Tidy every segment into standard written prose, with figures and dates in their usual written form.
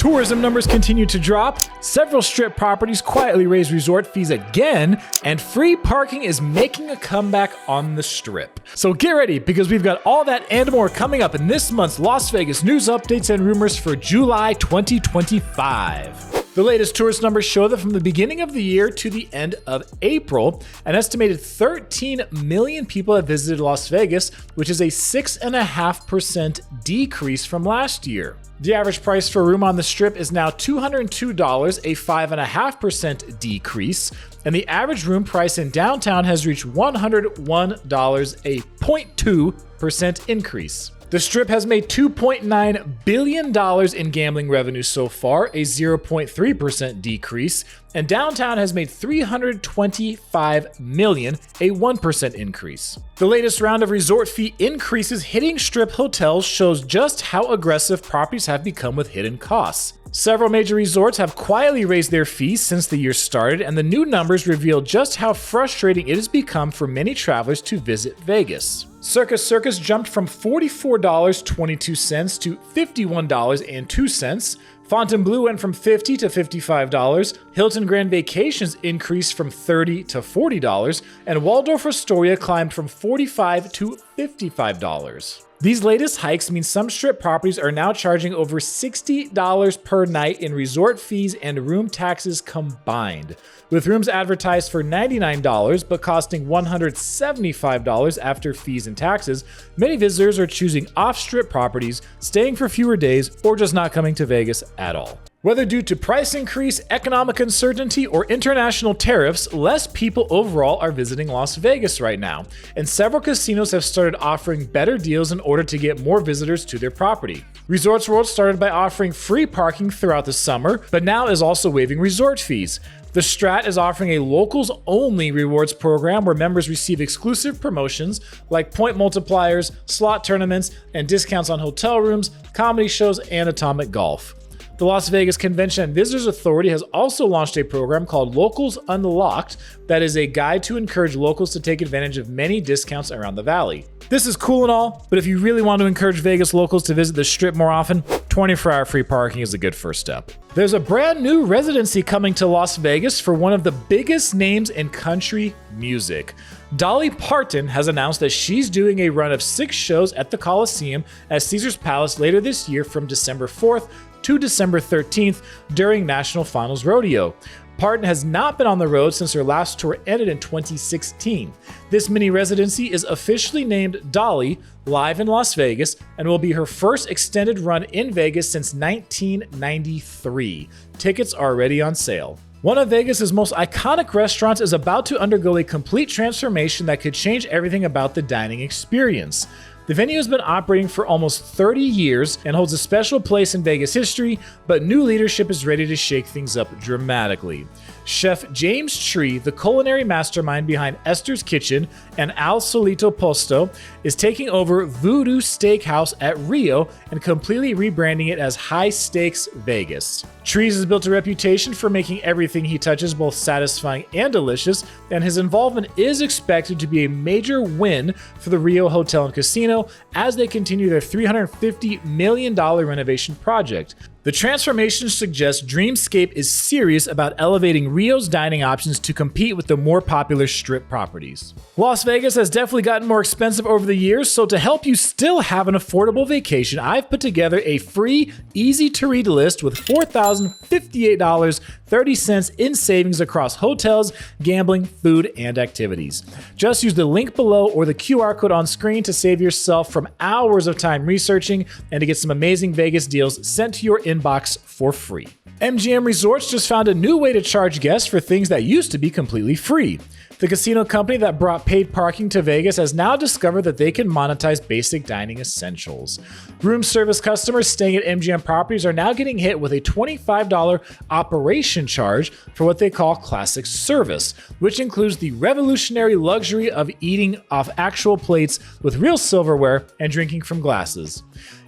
Tourism numbers continue to drop, several strip properties quietly raise resort fees again, and free parking is making a comeback on the Strip. So get ready, because we've got all that and more coming up in this month's Las Vegas news updates and rumors for July 2025. The latest tourist numbers show that from the beginning of the year to the end of April, an estimated 13 million people have visited Las Vegas, which is a 6.5% decrease from last year. The average price for a room on the Strip is now $202, a 5.5% decrease, and the average room price in downtown has reached $101, a 0.2% increase. The Strip has made $2.9 billion in gambling revenue so far, a 0.3% decrease, and downtown has made $325 million, a 1% increase. The latest round of resort fee increases hitting Strip hotels shows just how aggressive properties have become with hidden costs. Several major resorts have quietly raised their fees since the year started, and the new numbers reveal just how frustrating it has become for many travelers to visit Vegas. Circus jumped from $44.22 to $51.02. Fontainebleau went from $50 to $55. Hilton Grand Vacations increased from $30 to $40, and Waldorf Astoria climbed from $45 to $55. These latest hikes mean some Strip properties are now charging over $60 per night in resort fees and room taxes combined, with rooms advertised for $99 but costing $175 after fees and taxes. Many visitors are choosing off-Strip properties, staying for fewer days, or just not coming to Vegas at all. Whether due to price increase, economic uncertainty, or international tariffs, less people overall are visiting Las Vegas right now, and several casinos have started offering better deals in order to get more visitors to their property. Resorts World started by offering free parking throughout the summer, but now is also waiving resort fees. The Strat is offering a locals-only rewards program where members receive exclusive promotions like point multipliers, slot tournaments, and discounts on hotel rooms, comedy shows, and atomic golf. The Las Vegas Convention and Visitors Authority has also launched a program called Locals Unlocked that is a guide to encourage locals to take advantage of many discounts around the valley. This is cool and all, but if you really want to encourage Vegas locals to visit the Strip more often, 24-hour free parking is a good first step. There's a brand new residency coming to Las Vegas for one of the biggest names in country music. Dolly Parton has announced that she's doing a run of 6 shows at the Coliseum at Caesars Palace later this year from December 4th to December 13th during National Finals Rodeo. Parton has not been on the road since her last tour ended in 2016. This mini residency is officially named Dolly, live in Las Vegas, and will be her first extended run in Vegas since 1993. Tickets are already on sale. One of Vegas's most iconic restaurants is about to undergo a complete transformation that could change everything about the dining experience. The venue has been operating for almost 30 years and holds a special place in Vegas history, but new leadership is ready to shake things up dramatically. Chef James Tree, the culinary mastermind behind Esther's Kitchen and Al Solito Posto, is taking over Voodoo Steakhouse at Rio and completely rebranding it as High Stakes Vegas. Trees has built a reputation for making everything he touches both satisfying and delicious, and his involvement is expected to be a major win for the Rio Hotel and Casino as they continue their $350 million renovation project. The transformation suggests Dreamscape is serious about elevating Rio's dining options to compete with the more popular Strip properties. Las Vegas has definitely gotten more expensive over the years, so to help you still have an affordable vacation, I've put together a free, easy-to-read list with $4,058.30 in savings across hotels, gambling, food, and activities. Just use the link below or the QR code on screen to save yourself from hours of time researching and to get some amazing Vegas deals sent to your inbox for free. MGM Resorts just found a new way to charge guests for things that used to be completely free. The casino company that brought paid parking to Vegas has now discovered that they can monetize basic dining essentials. Room service customers staying at MGM properties are now getting hit with a $25 operation charge for what they call classic service, which includes the revolutionary luxury of eating off actual plates with real silverware and drinking from glasses.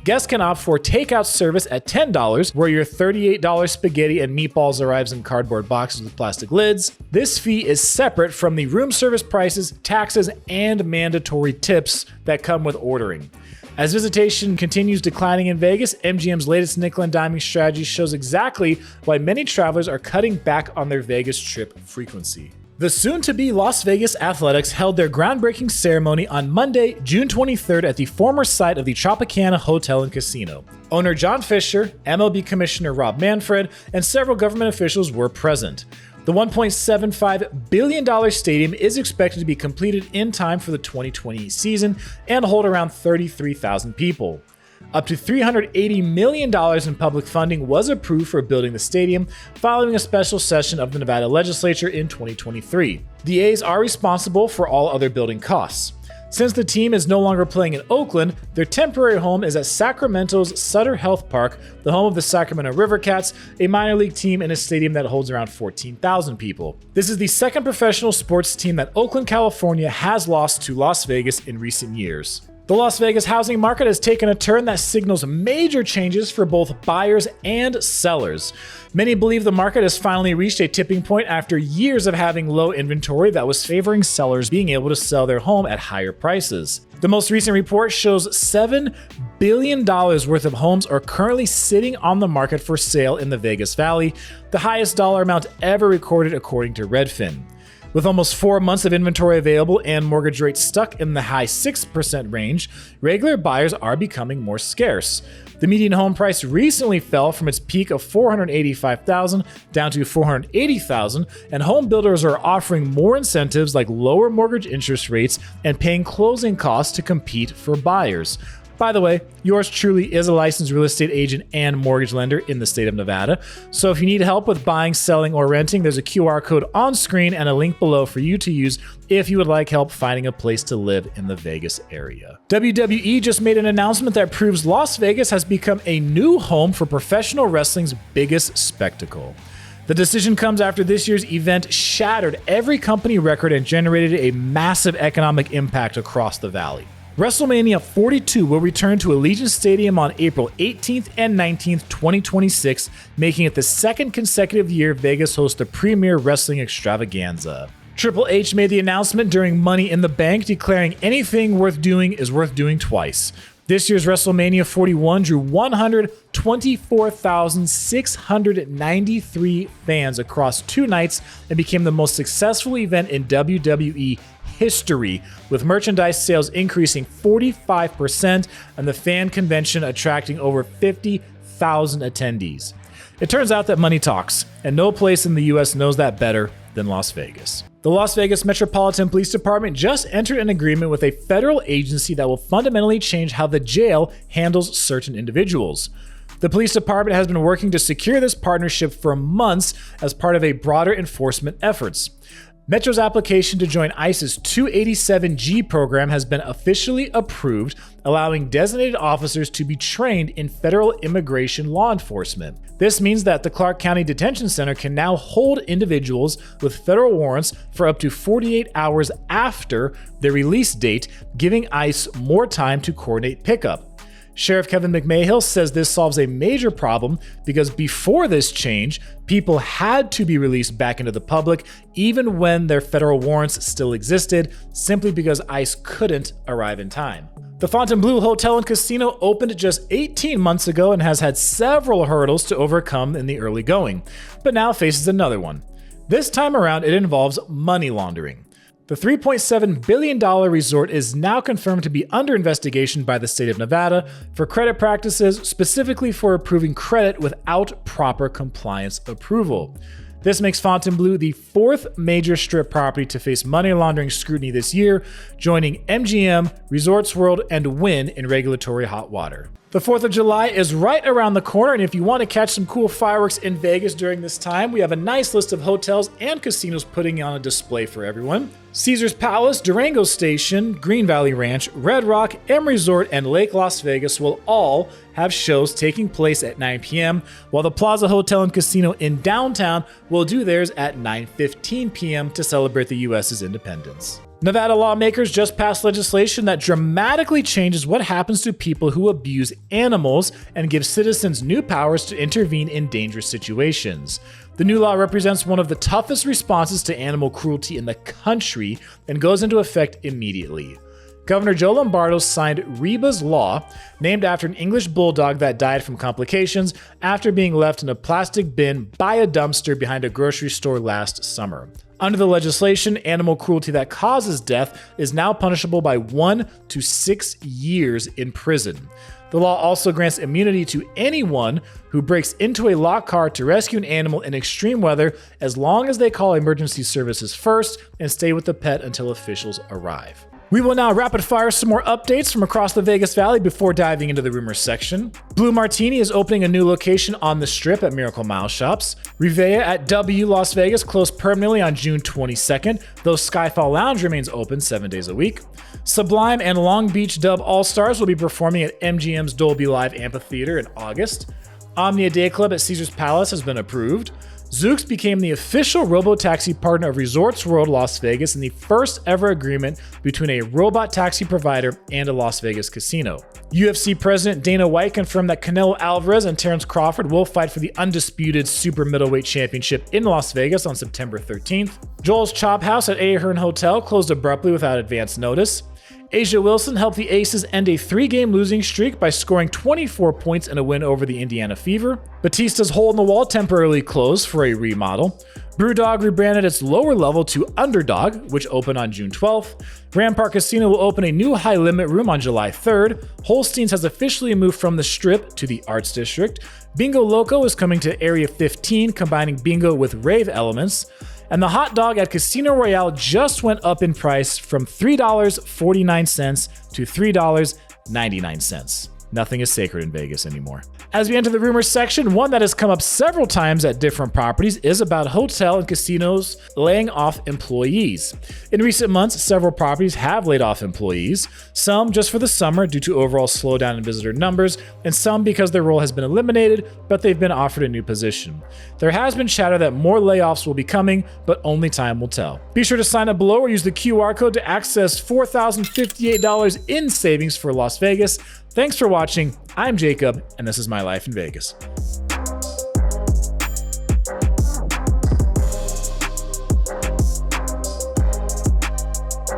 Guests can opt for takeout service at $10, where your $38 spaghetti and meatballs arrives in cardboard boxes with plastic lids. This fee is separate from the room service prices, taxes, and mandatory tips that come with ordering. As visitation continues declining in Vegas, MGM's latest nickel and diming strategy shows exactly why many travelers are cutting back on their Vegas trip frequency. The soon-to-be Las Vegas Athletics held their groundbreaking ceremony on Monday, June 23rd at the former site of the Tropicana Hotel and Casino. Owner John Fisher, MLB Commissioner Rob Manfred, and several government officials were present. The $1.75 billion stadium is expected to be completed in time for the 2020 season and hold around 33,000 people. Up to $380 million in public funding was approved for building the stadium following a special session of the Nevada legislature in 2023. The A's are responsible for all other building costs. Since the team is no longer playing in Oakland, their temporary home is at Sacramento's Sutter Health Park, the home of the Sacramento River Cats, a minor league team in a stadium that holds around 14,000 people. This is the second professional sports team that Oakland, California has lost to Las Vegas in recent years. The Las Vegas housing market has taken a turn that signals major changes for both buyers and sellers. Many believe the market has finally reached a tipping point after years of having low inventory that was favoring sellers being able to sell their home at higher prices. The most recent report shows $7 billion worth of homes are currently sitting on the market for sale in the Vegas Valley, the highest dollar amount ever recorded according to Redfin. With almost 4 months of inventory available and mortgage rates stuck in the high 6% range, regular buyers are becoming more scarce. The median home price recently fell from its peak of $485,000 down to $480,000, and home builders are offering more incentives like lower mortgage interest rates and paying closing costs to compete for buyers. By the way, yours truly is a licensed real estate agent and mortgage lender in the state of Nevada. So if you need help with buying, selling, or renting, there's a QR code on screen and a link below for you to use if you would like help finding a place to live in the Vegas area. WWE just made an announcement that proves Las Vegas has become a new home for professional wrestling's biggest spectacle. The decision comes after this year's event shattered every company record and generated a massive economic impact across the valley. Wrestlemania 42 will return to Allegiant Stadium on April 18th and 19th, 2026, making it the second consecutive year Vegas hosts the premier wrestling extravaganza. Triple H made the announcement during Money in the Bank, declaring anything worth doing is worth doing twice. This year's WrestleMania 41 drew 124,693 fans across 2 nights and became the most successful event in WWE history, with merchandise sales increasing 45% and the fan convention attracting over 50,000 attendees. It turns out that money talks, and no place in the US knows that better than Las Vegas. The Las Vegas Metropolitan Police Department just entered an agreement with a federal agency that will fundamentally change how the jail handles certain individuals. The police department has been working to secure this partnership for months as part of a broader enforcement efforts. Metro's application to join ICE's 287G program has been officially approved, allowing designated officers to be trained in federal immigration law enforcement. This means that the Clark County Detention Center can now hold individuals with federal warrants for up to 48 hours after their release date, giving ICE more time to coordinate pickup. Sheriff Kevin McMahill says this solves a major problem because before this change, people had to be released back into the public even when their federal warrants still existed, simply because ICE couldn't arrive in time. The Fontainebleau Hotel and Casino opened just 18 months ago and has had several hurdles to overcome in the early going, but now faces another one. This time around, it involves money laundering. The $3.7 billion resort is now confirmed to be under investigation by the state of Nevada for credit practices, specifically for approving credit without proper compliance approval. This makes Fontainebleau the 4th major strip property to face money laundering scrutiny this year, joining MGM, Resorts World, and Wynn in regulatory hot water. The 4th of July is right around the corner, and if you want to catch some cool fireworks in Vegas during this time, we have a nice list of hotels and casinos putting on a display for everyone. Caesars Palace, Durango Station, Green Valley Ranch, Red Rock, M Resort, and Lake Las Vegas will all have shows taking place at 9 p.m., while the Plaza Hotel and Casino in downtown will do theirs at 9:15 p.m. to celebrate the U.S.'s independence. Nevada lawmakers just passed legislation that dramatically changes what happens to people who abuse animals and gives citizens new powers to intervene in dangerous situations. The new law represents one of the toughest responses to animal cruelty in the country and goes into effect immediately. Governor Joe Lombardo signed Reba's Law, named after an English bulldog that died from complications after being left in a plastic bin by a dumpster behind a grocery store last summer. Under the legislation, animal cruelty that causes death is now punishable by 1 to 6 years in prison. The law also grants immunity to anyone who breaks into a locked car to rescue an animal in extreme weather as long as they call emergency services first and stay with the pet until officials arrive. We will now rapid fire some more updates from across the Vegas Valley before diving into the rumors section. Blue Martini is opening a new location on the Strip at Miracle Mile Shops. Revea at W Las Vegas closed permanently on June 22nd, though Skyfall Lounge remains open 7 days a week. Sublime and Long Beach Dub All-Stars will be performing at MGM's Dolby Live Amphitheater in August. Omnia Day Club at Caesars Palace has been approved. Zoox became the official robo-taxi partner of Resorts World Las Vegas in the first ever agreement between a robot taxi provider and a Las Vegas casino. UFC President Dana White confirmed that Canelo Alvarez and Terrence Crawford will fight for the undisputed super middleweight championship in Las Vegas on September 13th. Joel's Chop House at Ahern Hotel closed abruptly without advance notice. Asia Wilson helped the Aces end a 3-game losing streak by scoring 24 points in a win over the Indiana Fever. Batista's Hole in the Wall temporarily closed for a remodel. Brewdog rebranded its lower level to Underdog, which opened on June 12th. Rampart Casino will open a new high-limit room on July 3rd. Holstein's has officially moved from the Strip to the Arts District. Bingo Loco is coming to Area 15, combining bingo with rave elements. And the hot dog at Casino Royale just went up in price from $3.49 to $3.99. Nothing is sacred in Vegas anymore. As we enter the rumors section, one that has come up several times at different properties is about hotel and casinos laying off employees. In recent months, several properties have laid off employees, some just for the summer due to overall slowdown in visitor numbers, and some because their role has been eliminated, but they've been offered a new position. There has been chatter that more layoffs will be coming, but only time will tell. Be sure to sign up below or use the QR code to access $4,058 in savings for Las Vegas. Thanks for watching. I'm Jacob, and this is My Life in Vegas.